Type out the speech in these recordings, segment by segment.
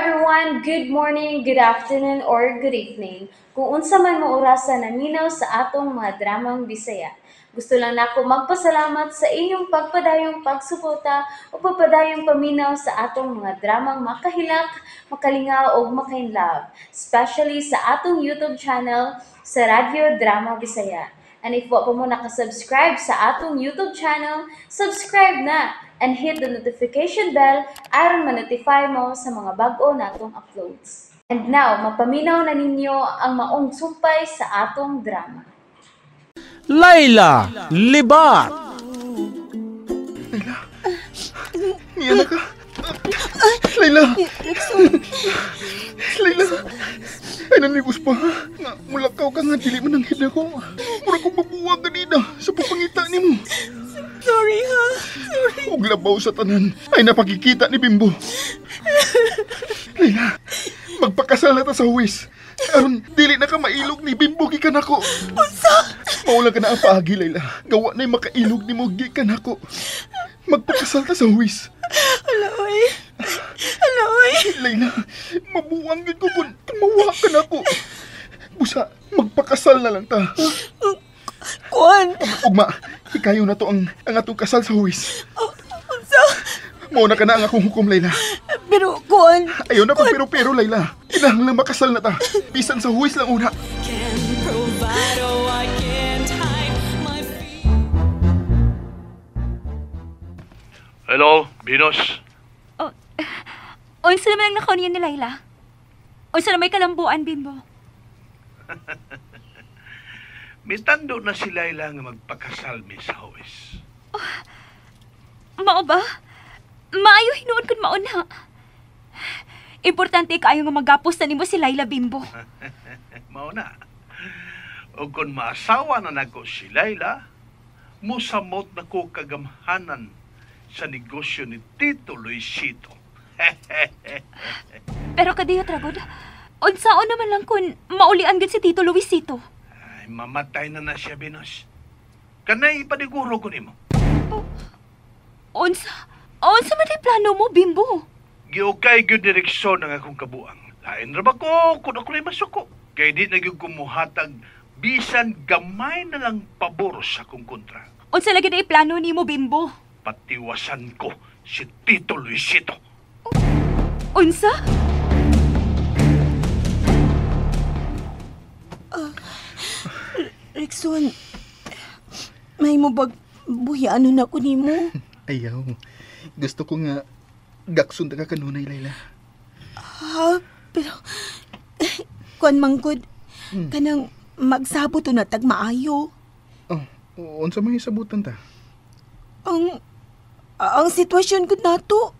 everyone, good morning, good afternoon, or good evening. Kung unsa man mo orasan naminaw sa atong mga dramang Bisaya. Gusto lang nako magpasalamat sa inyong pagpadayong pagsuporta o pagpadayong paminaw sa atong mga dramang makahilak, makalingaw o makainlove, especially sa atong YouTube channel sa Radyo Drama Bisaya. And if wa pa mo nakasubscribe sa atong YouTube channel, subscribe na and hit the notification bell aron ma-notify mo sa mga bag-o natong uploads. And now, mapaminaw na ninyo ang maong sumpay sa atong drama. Laila Libat. Niyan ka. Layla. Layla. Ay nanigos pa. Nga, mulakaw ka nga, dili man ang hida ko. Mura kong mabuwag ganina sa papangita ni mo. Sorry ha. Sorry. Huwag labaw sa tanan. Ay napakikita ni Bimbo. Layla, magpakasal na ta sa huwis. Aron, dili na ka mailog ni Bimbo gikan ako. Unsa? Maulang ka na ang paagi, Layla. Gawa na'y makailog ni mo gikan ako. Magpakasal ta sa huwis. Aloy. Aloy. Layla, mabuwang gid ko kung mawa ka na ako. Busa, magpakasal na lang ta. Kuan. Ugma, ikayo na to ang atong kasal sa huwis. Unsa? Mauna ka na ang akong hukom, Layla. Pero kuan. Ayaw na pagpiro-pero, Layla. Kinahanglang makasal na ta. Bisan sa huwis lang una. Hello, Binos. Unsa naman ang nakaw niya ni Layla? Unsa na may kalambuan, Bimbo? Mitando na si Layla nga magpakasal mi sa huwis. Mao ba? Maayo hinuon kun mao na. Importante kaayo nga magapos na nimo si Layla, Bimbo. Mao na. O kung maasawa na nako si Layla, musamot na ko kagamhanan sa negosyo ni Tito Luisito. Pero kadiyo tragod. Unsaon naman lang kun maulian gid si Tito Luisito. Ay, mamatay na siya, Binos. Kanay ipaniguro ko nimo. Unsa man ay plano mo, Bimbo? Giukay gyud direksyon ng akong kabuang. Lain ra ba ko kung ako na'y masuko? Kay di na gyud kumuhatag bisan gamay na lang pabor sa akong kontra. Unsa lagi na plano nimo, Bimbo? Patiwasan ko si Tito Luisito. Unsa? Rexon, may mo bag buhiano na ko nimo? Ayaw. Gusto ko nga gaksun ta ka kanunay, Layla. Ha? Pero, kuan manggod, kanang magsabot na tag maayo. Oh, unsa may sabutan ta? Ang sitwasyon ko nato.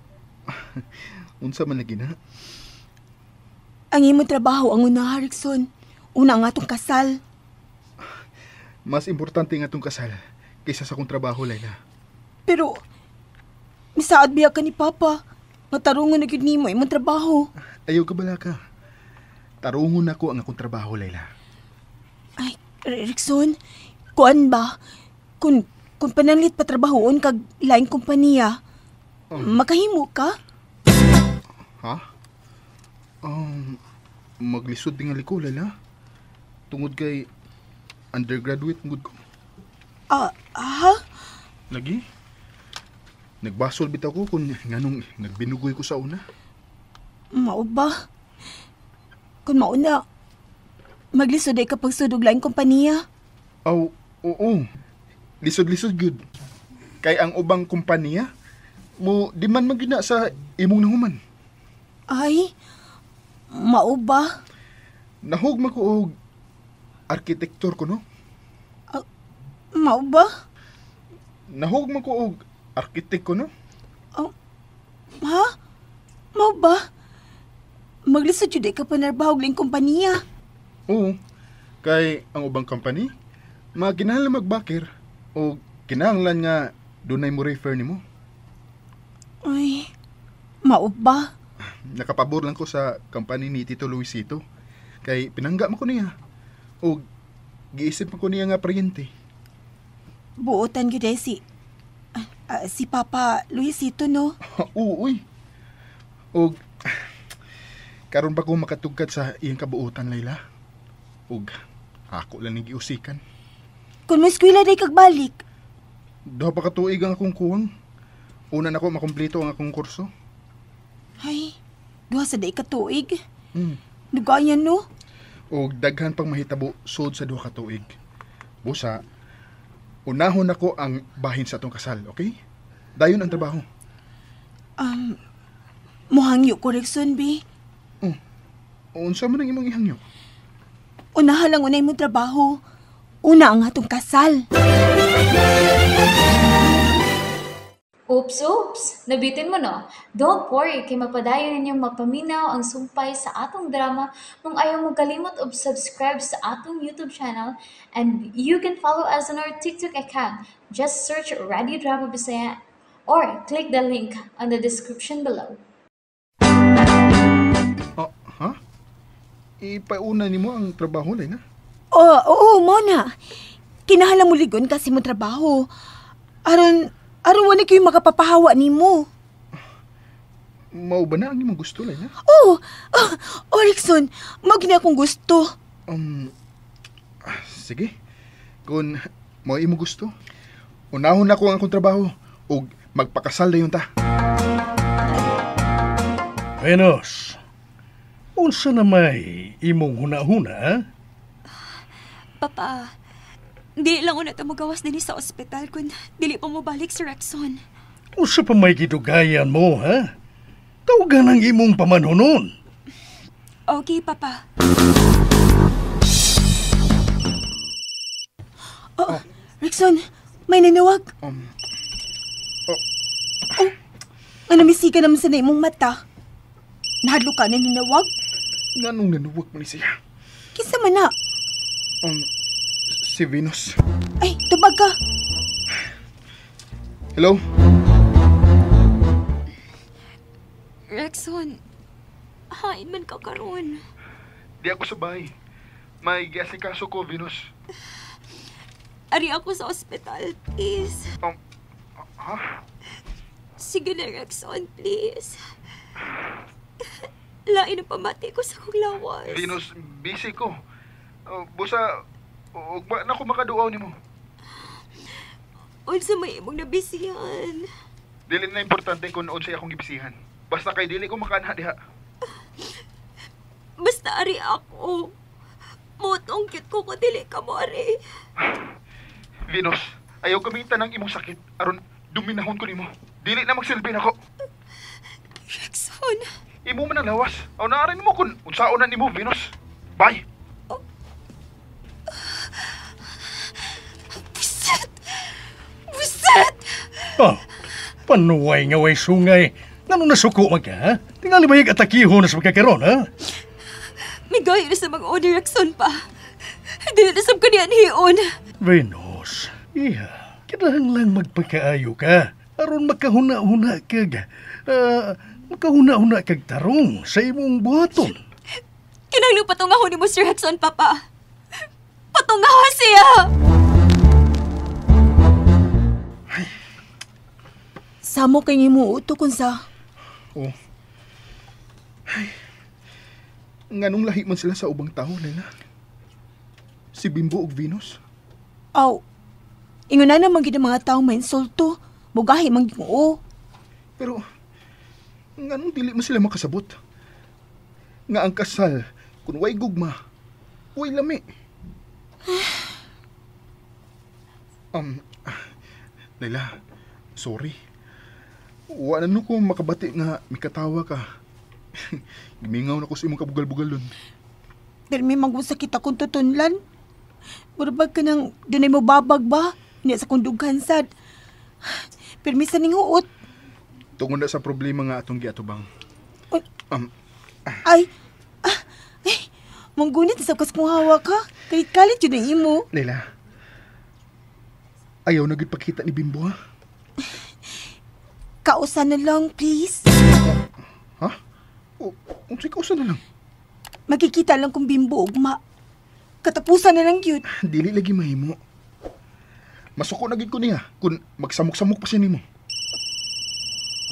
Unsa man lagi na? Ang imong trabaho ang una, Rickson. Una ang atong kasal. Mas importante nga tong kasal kaysa sa kong trabaho, Layla. Pero, misaad biya ka ni Papa. Matarungan na gyud nimo imong trabaho. Ayaw ka bala ka. Tarungon ako ang akong trabaho, Layla. Ay, Rickson, kuan ba? Kung pananlit pa trabahoon kag laing kompanya, makahimo ka? Ha? Maglisod din nga liko, Layla. Tungod kay undergraduate ngud ko. Ha? Lagi? Nagbasol bitaw ko kung nganong nagbinugoy ko sa una. Mao ba? Kung mao na, maglisod ay kapag sudog laing kompanya. Oo. Lisod-lisod good. Kay ang ubang kumpanya, mo di man magina sa imong nahuman. Ay, mao ba? Nahugma ko og arkitektur ko, no? Mao ba? Nahugma ko og arkitek ko, no? Ha? Mao ba? Maglisod jud ay ka panarbahog laing kompanya. Oo. Kay ang ubang company, maginahanglan magbakir o kinahanglan nga dunay mo refer nimo. Ay, mao ba? Nakapabor lang ko sa company ni Tito Luisito. Kay pinangga man ko niya. O giisip man ko niya nga paryente. Buotan gyud ay si Papa Luisito, no? Uy. O Karon pa ko makatugkad sa iyang kabuutan, Layla. Ug ako lang giusikan. Kung may eskwela day kagbalik, Duha pa ka tuig ang akong kuwang. Una na ko makumpleto ang akong kurso. ay, duha sa day katuig. Hmm. Dugayan no? Ug daghan pang mahitabo sud sa duha ka tuig. Busa, unahon ako ang bahin sa atong kasal, okay? Dayon ang trabaho. Muhangyo koreksyon, bi. Unsa man ang imong ihangyo? Unaha lang unay mong trabaho. Una ang atong kasal. Oops! Nabitin mo no? Don't worry, kay mapadayon ninyong mapaminaw ang sumpay sa atong drama kung ayaw mo kalimot og subscribe sa atong YouTube channel and you can follow us on our TikTok account. Just search Radio Drama Bisaya or click the link on the description below. Ha? Ipauna nimo ang trabaho, Layla? Oo, Mona. Kinahanglan mo ligon kasi mo trabaho. Aron wala kayo makapapahawa nimo. Mao ba na ang imong gusto, Layla? Rickson, magina akong gusto. Sige. Kung mo imo gusto, unahon na ko ang akong trabaho ug magpakasal dayon ta. Venus, unsa na may imong huna-huna, ha? Papa, di lang una ito magawas din sa ospital kung dili pa mo balik sa Rexon. Unsa pa may gidugayan mo, ha? Tawagan ang imong pamanhunon. Okay, Papa. Rickson, may nanawag. Ano misika naman sa imong mata? Nahadlo ka na ninawag? Nganong nanuwag man ni siya? Kisa man na. Si Venus. Ay, tubag ka. Hello? Rexon, hain man ka karon. Di ako sa bahay. May giasikaso ko, Venus. Ari ako sa ospital, please. Ha? Sige na, Rexon, please. Lain ang pamati ko sa kong lawas. Venus, busy ko. Busa, ug ba na ko makaduaw nimo. Unsa may imong nabisihan? Dili na importante kung unsay akong gibisihan. Basta kay dili ko makaanha diha. Basta ari ako. Motong cute ko kung dili ka mo, ari. Venus, ayaw gamitan ng imong sakit aron duminahon ko nimo. Dili na magsilbi nako. Rexon, Imo man ang lawas. Aw naarin mo kung unsaon na nimo, Venus. Bye. buset! Panuway nga way sungay. Ngano nasuko man ka, ha? Tingali ba yung atakihon na sa pagkakaroon, ha? May gaya na sa mga order Rexon pa. Hindi na nasab ko niyan hiyon. Venus, kailangan lang magpakaayo ka. Aron makahuna-huna kag, makahuna-huna kag tarong sa imong buhaton. Kinahanglan patungahon ni mo, Sir Rexon, Papa. Patungahon siya! Samo kay nimo uto kun sa. Nganong lahi man sila sa ubang tao, Layla? Si Bimbo ug Venus? Aw, ingon na naman gid ang mga taong may insulto. Mugahi man gyud oo. Pero, nganong dili man sila makasabot? Nga ang kasal, kung way gugma, way lami. Layla, sorry. Wala na ko makabati nga mikatawa ka. Gimingaw na ko sa imong kabugal-bugalon. Pero may magusakit akong tutunlan. Murabag ka nang dunay mo babag ba? Hindi sa kundughan sad. Pero minsan ning huot. Tungod na sa problema nga atong giatubang. Ay, manggunit sa kas kong hawa ka. Kalit-kalit yun ang imo. Layla, ayaw na gid pakita ni Bimbo, ha? Kausan na lang, please. Ha? Unsay kausan na lang? Magkikita lang kung Bimbo ugma. Katapusan na lang yun. Dili lagi mahimo. Masuko na gid ko niya kung magsamok-samok pa siya nimo.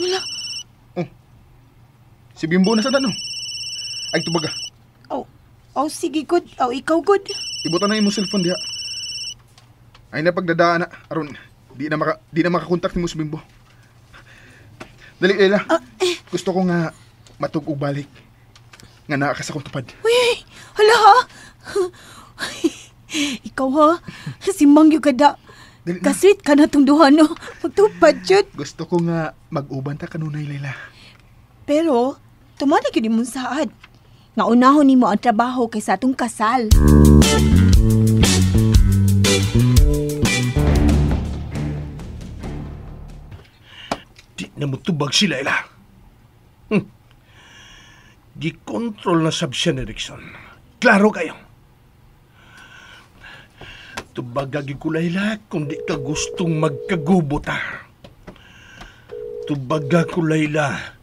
Wala. Si Bimbo na sa no? Ay tubaga. Sige good. Ikaw good. Ibutan na imong cellphone diha. Ay na pagdadaan na aron di na makakontak ni mo sa Bimbo. Dali Layla. Gusto ko nga matug og balik. Nga naa ka sa kong tupad. Uy, hala ha. Ikaw ha. Simbang yung kada. Dali na. Kasweet ka na tong duha no. Magtupad jud. Gusto ko nga mag-uban ta kanunay Layla. Pero, tumali ka mong saad. Nga unahon nimo ang trabaho kaysa atong kasal. Di na mo tubag si Layla. Gikontrol na sab siya ni Rickson. Klaro kayo. Tubagagi ko Layla kung di ka gustong magkagubo ta. Tubaga ko Layla.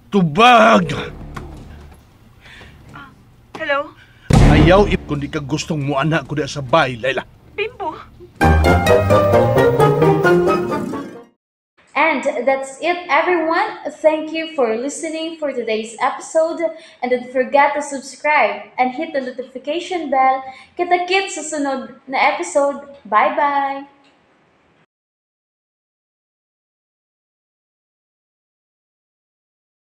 Tubag! Hello? Ayaw kung di ka gustong muana ko sa bahay, Layla. Bimbo? And that's it, everyone. Thank you for listening for today's episode. And don't forget to subscribe and hit the notification bell. Kita-kits sa sunod na episode. Bye-bye!